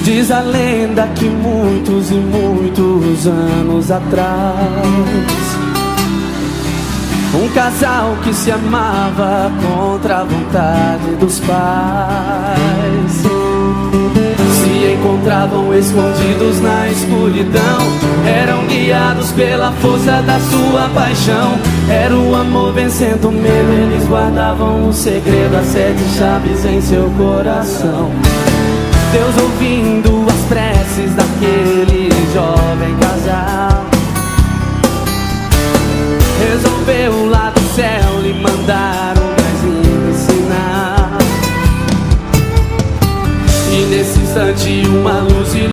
Diz a lenda que muitos e muitos anos atrás, um casal que se amava contra a vontade dos pais se encontravam escondidos na escuridão, eram guiados pela força da sua paixão. Era o amor vencendo o medo, eles guardavam um segredo, as 7 chaves em seu coração. Deus, ouvindo as preces daquele jovem casal, resolveu lá do céu lhe mandar um mais lindo sinal. E nesse instante uma luz